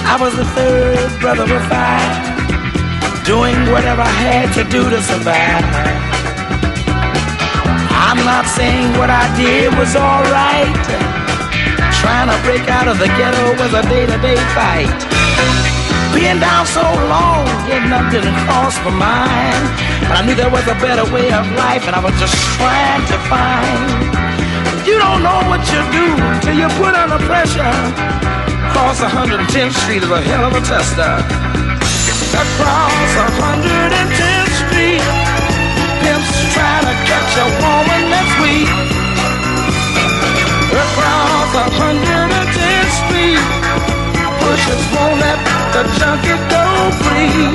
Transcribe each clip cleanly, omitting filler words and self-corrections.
I was the third brother of five, doing whatever I had to do to survive. I'm not saying what I did was alright. Trying to break out of the ghetto was a day-to-day fight. Being down so long, getting up didn't cross my mind. But I knew there was a better way of life, and I was just trying to find. You don't know what you do till you put under pressure. Across 110th Street is a hell of a tester. Across 110th Street, pimps trying to catch a woman that's weak. Across 110th Street, pushers won't let the junkie go free.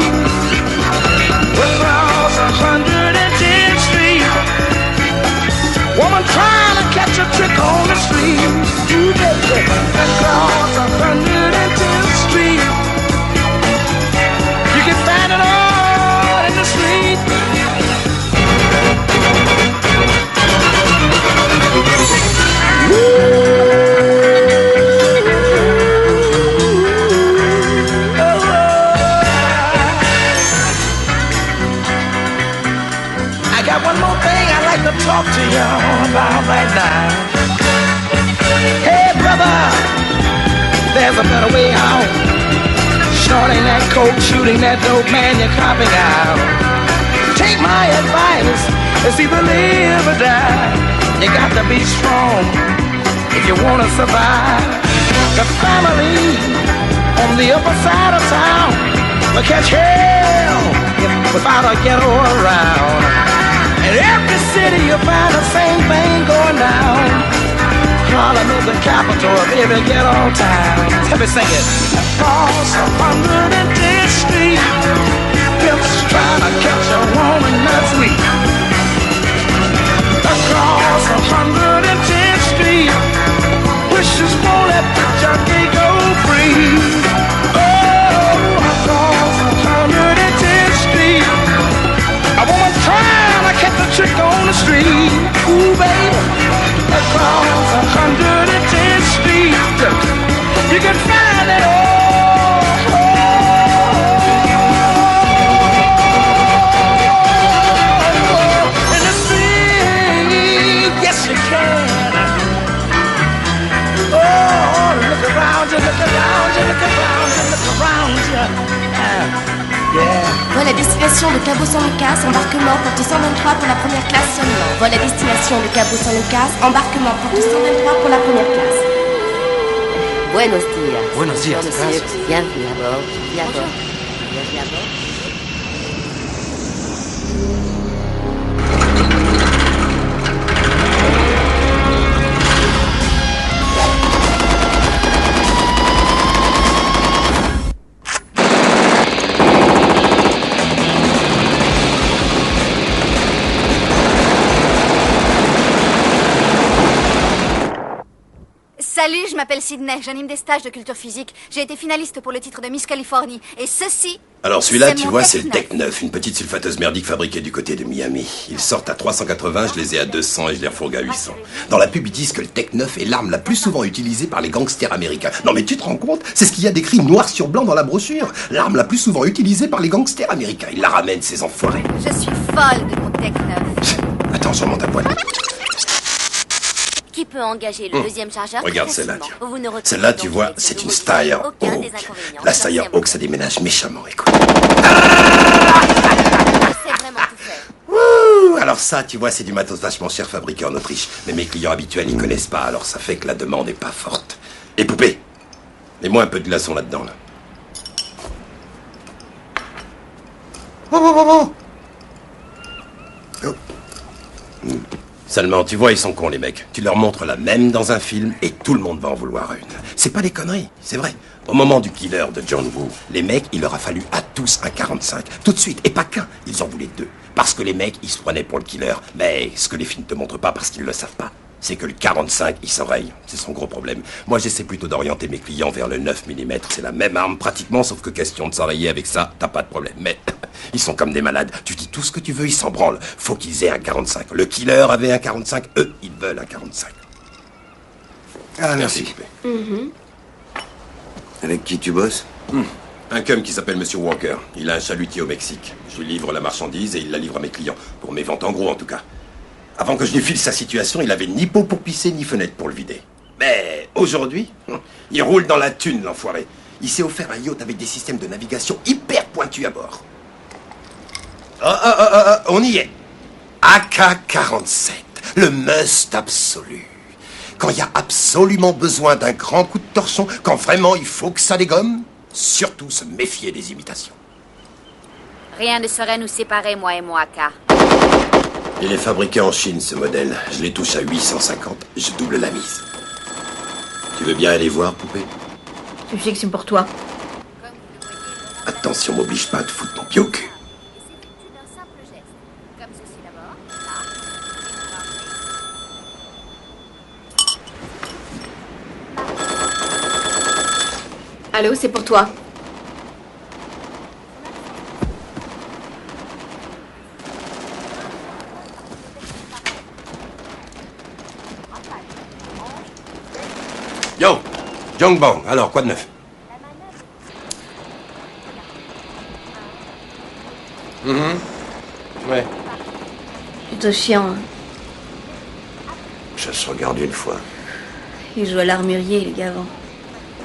Across 110th Street, woman trying to catch a trick on the street. You baby, across 110th Street, you can find it all in the street. I got one more thing I'd like to talk to you about right now. Hey brother, there's a better way out. Snorting that coke, shooting that dope, man, you're copping out. Take my advice, it's either live or die. You got to be strong if you want to survive. The family on the upper side of town will catch hell without a ghetto around. In every city you'll find the same thing going down. Harlem is the capital of every ghetto town. Let me sing it. Across 110th Street, pimps trying to catch a woman that's weak. Across 110th Street, wishes won't let the junkie go free. Oh, across 110th Street, a woman trying to catch a trick on the street. Ooh, baby, across 110th Street, you can find it all. Voilà destination de Cabo San Lucas, embarquement porte 123 pour la première classe seulement. Voilà destination de Cabo San Lucas, embarquement porte 123 pour la première classe. Buenos días. Buenos días, monsieur. gracias. Bienvenue à bord. Bienvenue à bord. Bienvenue à bord. Salut, je m'appelle Sydney, j'anime des stages de culture physique. J'ai été finaliste pour le titre de Miss Californie. Et ceci... Alors celui-là, c'est tu mon vois, Tech c'est le 9. Tech 9, une petite sulfateuse merdique fabriquée du côté de Miami. Ils sortent à 380, je les ai à 200 et je les refourgue à 800. Dans la pub, ils disent que le Tech 9 est l'arme la plus souvent utilisée par les gangsters américains. Non mais tu te rends compte? C'est ce qu'il y a décrit noir sur blanc dans la brochure. L'arme la plus souvent utilisée par les gangsters américains. Ils la ramènent, ces enfoirés. Je suis folle de mon Tech 9. Attends, je remonte à poil. Qui peut engager le deuxième chargeur? Regarde très celle-là, facilement. tiens. Vous ne retrouvez Celle-là, donc tu vois, avec ce c'est une nouveau Steyr type aucun Hawk. des inconvénients. La Steyr Hawk, ça déménage méchamment, écoute. C'est vraiment tout fait. Ouh, alors ça, tu vois, c'est du matos vachement cher fabriqué en Autriche. Mais mes clients habituels, ils connaissent pas, alors ça fait que la demande est pas forte. Et poupée, mets-moi un peu de glaçon là-dedans, là. Oh. Seulement, tu vois, ils sont cons, les mecs. Tu leur montres la même dans un film et tout le monde va en vouloir une. C'est pas des conneries, c'est vrai. Au moment du killer de John Woo, les mecs, il leur a fallu à tous un 45. Tout de suite, et pas qu'un, ils en voulaient deux. Parce que les mecs, ils se prenaient pour le killer. Mais ce que les films te montrent pas parce qu'ils le savent pas, c'est que le 45, il s'enraye. C'est son gros problème. Moi, j'essaie plutôt d'orienter mes clients vers le 9 mm. C'est la même arme pratiquement, sauf que question de s'enrayer avec ça, t'as pas de problème. Mais ils sont comme des malades. Tu dis tout ce que tu veux, ils s'en branlent. Faut qu'ils aient un 45. Le killer avait un 45, eux, ils veulent un 45. Ah, merci. Avec qui tu bosses? Un cum qui s'appelle Monsieur Walker. Il a un chalutier au Mexique. Je lui livre la marchandise et il la livre à mes clients. Pour mes ventes en gros, en tout cas. Avant que je lui file sa situation, il avait ni pot pour pisser, ni fenêtre pour le vider. Mais aujourd'hui, il roule dans la thune, l'enfoiré. Il s'est offert un yacht avec des systèmes de navigation hyper pointus à bord. On y est. AK-47, le must absolu. Quand il y a absolument besoin d'un grand coup de torchon, quand vraiment il faut que ça dégomme, surtout se méfier des imitations. Rien ne saurait nous séparer, moi et mon AK. Il est fabriqué en Chine, ce modèle. Je les touche à 850, je double la mise. Tu veux bien aller voir, poupée? Tu sais que c'est pour toi. Attention, m'oblige pas à te foutre ton pied au cul. Allô, c'est pour toi. Yo, Jong Bang, alors, quoi de neuf? Ouais. Plutôt chiant, hein. Ça se regarde une fois. Il joue à l'armurier, les gars, avant.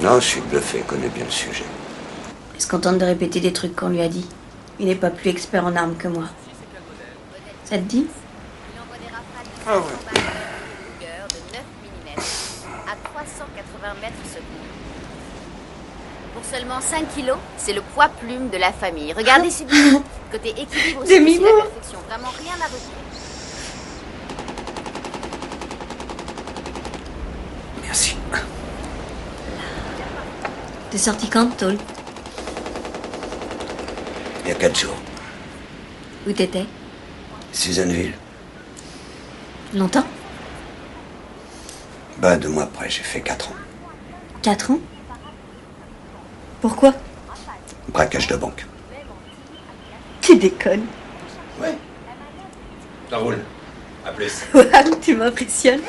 Non, je suis bluffé, connais bien le sujet. Il se contente de répéter des trucs qu'on lui a dit. Il n'est pas plus expert en armes que moi. Ça te dit? Ah ouais. De 9 mm à 380 mètres secondes. Pour seulement 5 kilos, c'est le poids plume de la famille. Regardez ces bijoux. Côté équilibre aussi, c'est la perfection. Vraiment rien à redire. Merci. T'es sorti quand, Tôle? Il y a 4 jours. Où t'étais? Susanville. Longtemps? 2 mois après, j'ai fait 4 ans. 4 ans? Pourquoi? Braquage de banque. Tu déconnes. Ouais. Ça roule. À plus. Waouh, tu m'impressionnes.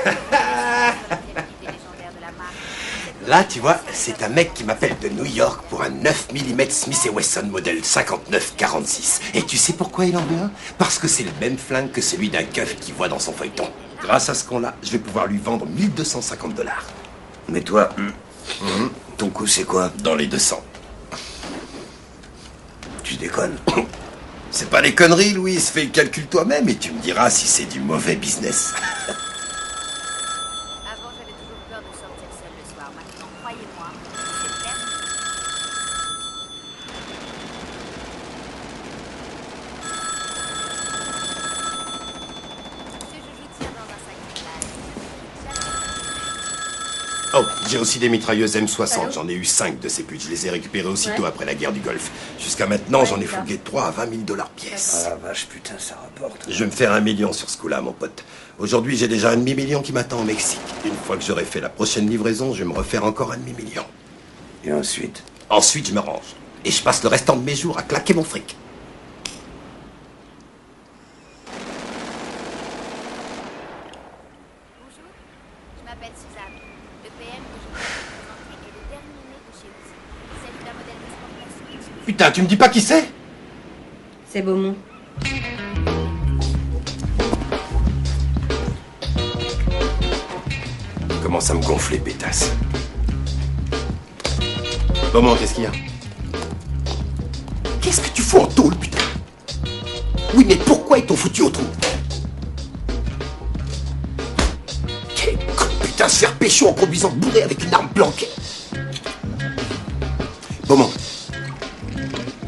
Là, tu vois, c'est un mec qui m'appelle de New York pour un 9 mm Smith & Wesson modèle 59-46. Et tu sais pourquoi il en veut un? Parce que c'est le même flingue que celui d'un keuf qu'il voit dans son feuilleton. Grâce à ce qu'on a, je vais pouvoir lui vendre 1250 $. Mais toi, ton coup, c'est quoi? Dans les 200. Tu déconnes. C'est pas des conneries, Louis. Fais le calcul toi-même et tu me diras si c'est du mauvais business. Avant, j'avais toujours peur de sortir seule le soir. Maintenant, croyez-moi, c'est clair. Ce joujou tient dans un sac de plage. Oh, j'ai aussi des mitrailleuses M60. J'en ai eu 5 de ces putes. Je les ai récupérées aussitôt après la guerre du Golfe. Jusqu'à maintenant, j'en ai fougué 3 à 20 000 $ pièce. Ah la vache, putain, ça rapporte. Je vais me faire 1 million sur ce coup-là, mon pote. Aujourd'hui, j'ai déjà un demi-million qui m'attend au Mexique. Une fois que j'aurai fait la prochaine livraison, je vais me refaire encore un demi-million. Et ensuite? Ensuite, je me range. Et je passe le restant de mes jours à claquer mon fric. Bonjour, je m'appelle Suzanne. Le PM que je viens de vous présenter est le dernier né de chez Uzi. Il s'agit d'un modèle d'exportation. Putain, tu me dis pas qui c'est? C'est Beaumont. Commence à me gonfler, pétasse. Comment, qu'est-ce qu'il y a? Qu'est-ce que tu fous en tôle, putain? Oui, mais pourquoi ils t'ont foutu au trou? Quel con, putain, se faire pécho en conduisant bourré avec une arme planquée. Beaumont.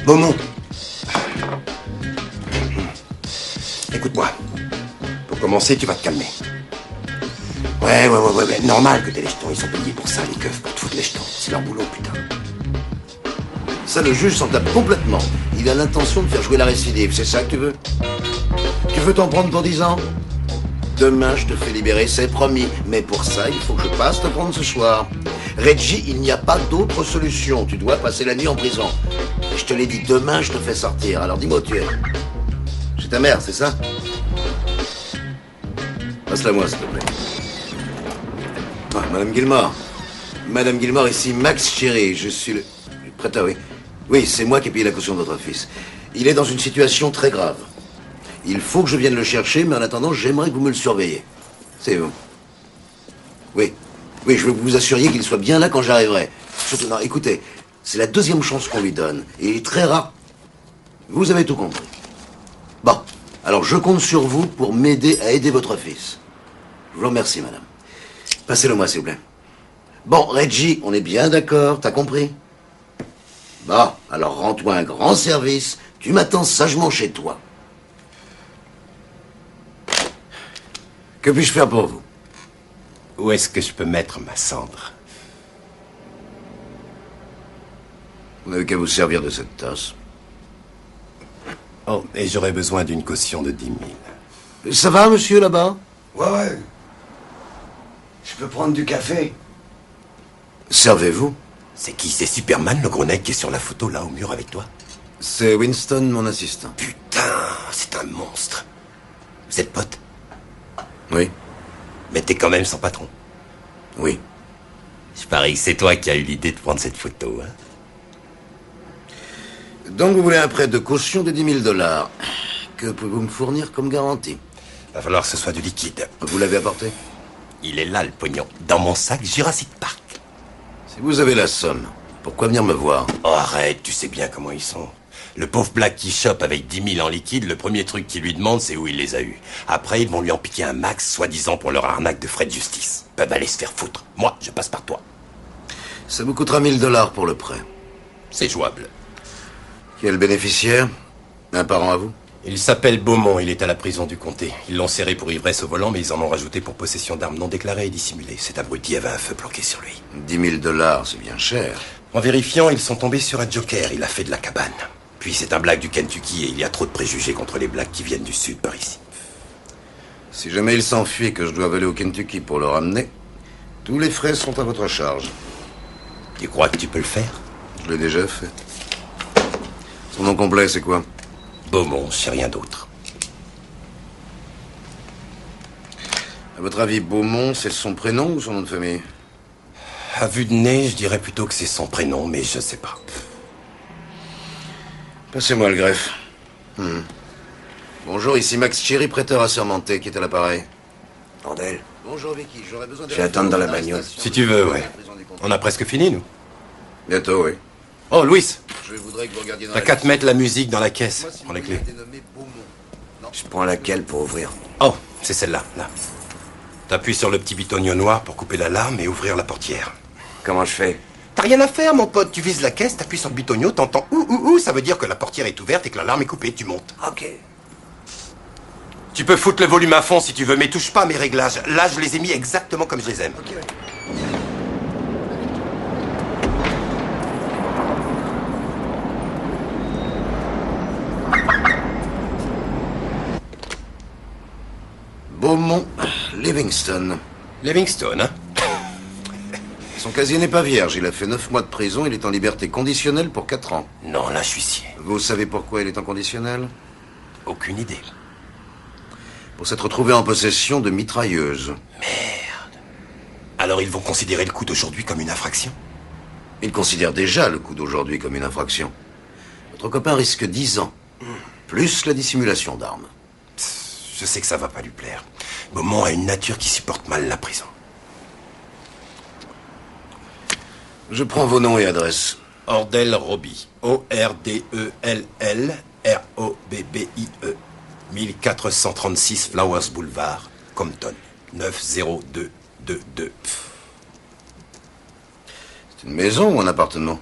Beaumont. Écoute-moi. Pour commencer, tu vas te calmer. Ouais. Normal que t'aies les jetons. Ils sont payés pour ça, les keufs, pour te foutre les jetons. C'est leur boulot, putain. Ça, le juge s'en tape complètement. Il a l'intention de faire jouer la récidive, c'est ça que tu veux? Tu veux t'en prendre pour 10 ans? Demain, je te fais libérer, c'est promis. Mais pour ça, il faut que je passe te prendre ce soir. Reggie, il n'y a pas d'autre solution. Tu dois passer la nuit en prison. Et je te l'ai dit, demain, je te fais sortir. Alors dis-moi où tu es. Chez ta mère, c'est ça? Passe-la moi, s'il te plaît. Ah, Madame Gilmore. Madame Gilmore, ici Max Cherry. Je suis le prêteur, oui. Oui, c'est moi qui ai payé la caution de votre fils. Il est dans une situation très grave. Il faut que je vienne le chercher, mais en attendant, j'aimerais que vous me le surveillez. C'est vous. Oui. Oui, je veux que vous vous assuriez qu'il soit bien là quand j'arriverai. Surtout, non, écoutez, c'est la deuxième chance qu'on lui donne. Et il est très rare. Vous avez tout compris. Bon, alors je compte sur vous pour m'aider à aider votre fils. Je vous remercie, madame. Passez-le-moi, s'il vous plaît. Bon, Reggie, on est bien d'accord, t'as compris? Bon, alors rends-toi un grand service. Tu m'attends sagement chez toi. Que puis-je faire pour vous? Où est-ce que je peux mettre ma cendre? Vous n'avez qu'à vous servir de cette tasse. Oh, et j'aurais besoin d'une caution de 10 000. Ça va, monsieur, là-bas? Ouais. Je peux prendre du café? Servez-vous. C'est qui? C'est Superman, le gros nec qui est sur la photo, là, au mur avec toi? C'est Winston, mon assistant. Putain, c'est un monstre. Vous êtes pote? Oui. Mais t'es quand même son patron. Oui. Je parie que c'est toi qui as eu l'idée de prendre cette photo, hein? Donc vous voulez un prêt de caution de 10 000 $. Que pouvez-vous me fournir comme garantie? Va falloir que ce soit du liquide. Vous l'avez apporté? Il est là, le pognon. Dans mon sac Jurassic Park. Si vous avez la somme, pourquoi venir me voir? Oh, arrête, tu sais bien comment ils sont. Le pauvre Black qui chope avec 10 000 en liquide, le premier truc qu'il lui demande, c'est où il les a eus. Après, ils vont lui en piquer un max, soi-disant pour leur arnaque de frais de justice. Ils peuvent aller se faire foutre. Moi, je passe par toi. Ça vous coûtera 1 000 $ pour le prêt. C'est jouable. Qui est le bénéficiaire? Un parent à vous? Il s'appelle Beaumont, il est à la prison du comté. Ils l'ont serré pour ivresse au volant, mais ils en ont rajouté pour possession d'armes non déclarées et dissimulées. Cet abruti avait un feu planqué sur lui. 10 000 $, c'est bien cher. En vérifiant, ils sont tombés sur un joker, il a fait de la cabane. Puis c'est un black du Kentucky et il y a trop de préjugés contre les blacks qui viennent du sud par ici. Si jamais il s'enfuit et que je dois aller au Kentucky pour le ramener, tous les frais sont à votre charge. Tu crois que tu peux le faire? Je l'ai déjà fait. Son nom complet, c'est quoi? Beaumont, c'est rien d'autre. À votre avis, Beaumont, c'est son prénom ou son nom de famille? À vue de nez, je dirais plutôt que c'est son prénom, mais je sais pas. Passez-moi le greffe. Bonjour, ici Max Cherry, prêteur assermenté, qui est à l'appareil. Bordel. Bonjour, Vicky, j'aurais besoin de... Je vais attendre dans la bagnole. Si tu veux, ouais. On a presque fini, nous. Bientôt, oui. Oh, Louis, Je voudrais que vous regardiez dans t'as la qu'à liste. te mettre la musique dans la caisse. Moi, si Prends les vous clés. voulez dénommer Beaumont. Non. Je prends laquelle pour ouvrir? Oh, c'est celle-là, là. T'appuies sur le petit bitonio noir pour couper l'alarme et ouvrir la portière. Comment je fais? T'as rien à faire, mon pote. Tu vises la caisse, t'appuies sur le bitonio, t'entends ouh, ça veut dire que la portière est ouverte et que l'alarme est coupée. Tu montes. Ok. Tu peux foutre le volume à fond si tu veux, mais touche pas à mes réglages. Là, je les ai mis exactement comme je les aime. Ok. Beaumont Livingston. Livingstone, hein? Son casier n'est pas vierge. Il a fait 9 mois de prison. Il est en liberté conditionnelle pour 4 ans. Non, là, je suis scié. Vous savez pourquoi il est en conditionnel? Aucune idée. Pour s'être trouvé en possession de mitrailleuses. Alors, ils vont considérer le coup d'aujourd'hui comme une infraction? Il considère déjà le coup d'aujourd'hui comme une infraction. Votre copain risque 10 ans. Plus la dissimulation d'armes. Je sais que ça va pas lui plaire. Beaumont a une nature qui supporte mal la prison. Je prends vos noms et adresses. Ordel Robbie. O-R-D-E-L-L-R-O-B-B-I-E. 1436 Flowers Boulevard, Compton. 90222. C'est une maison ou un appartement?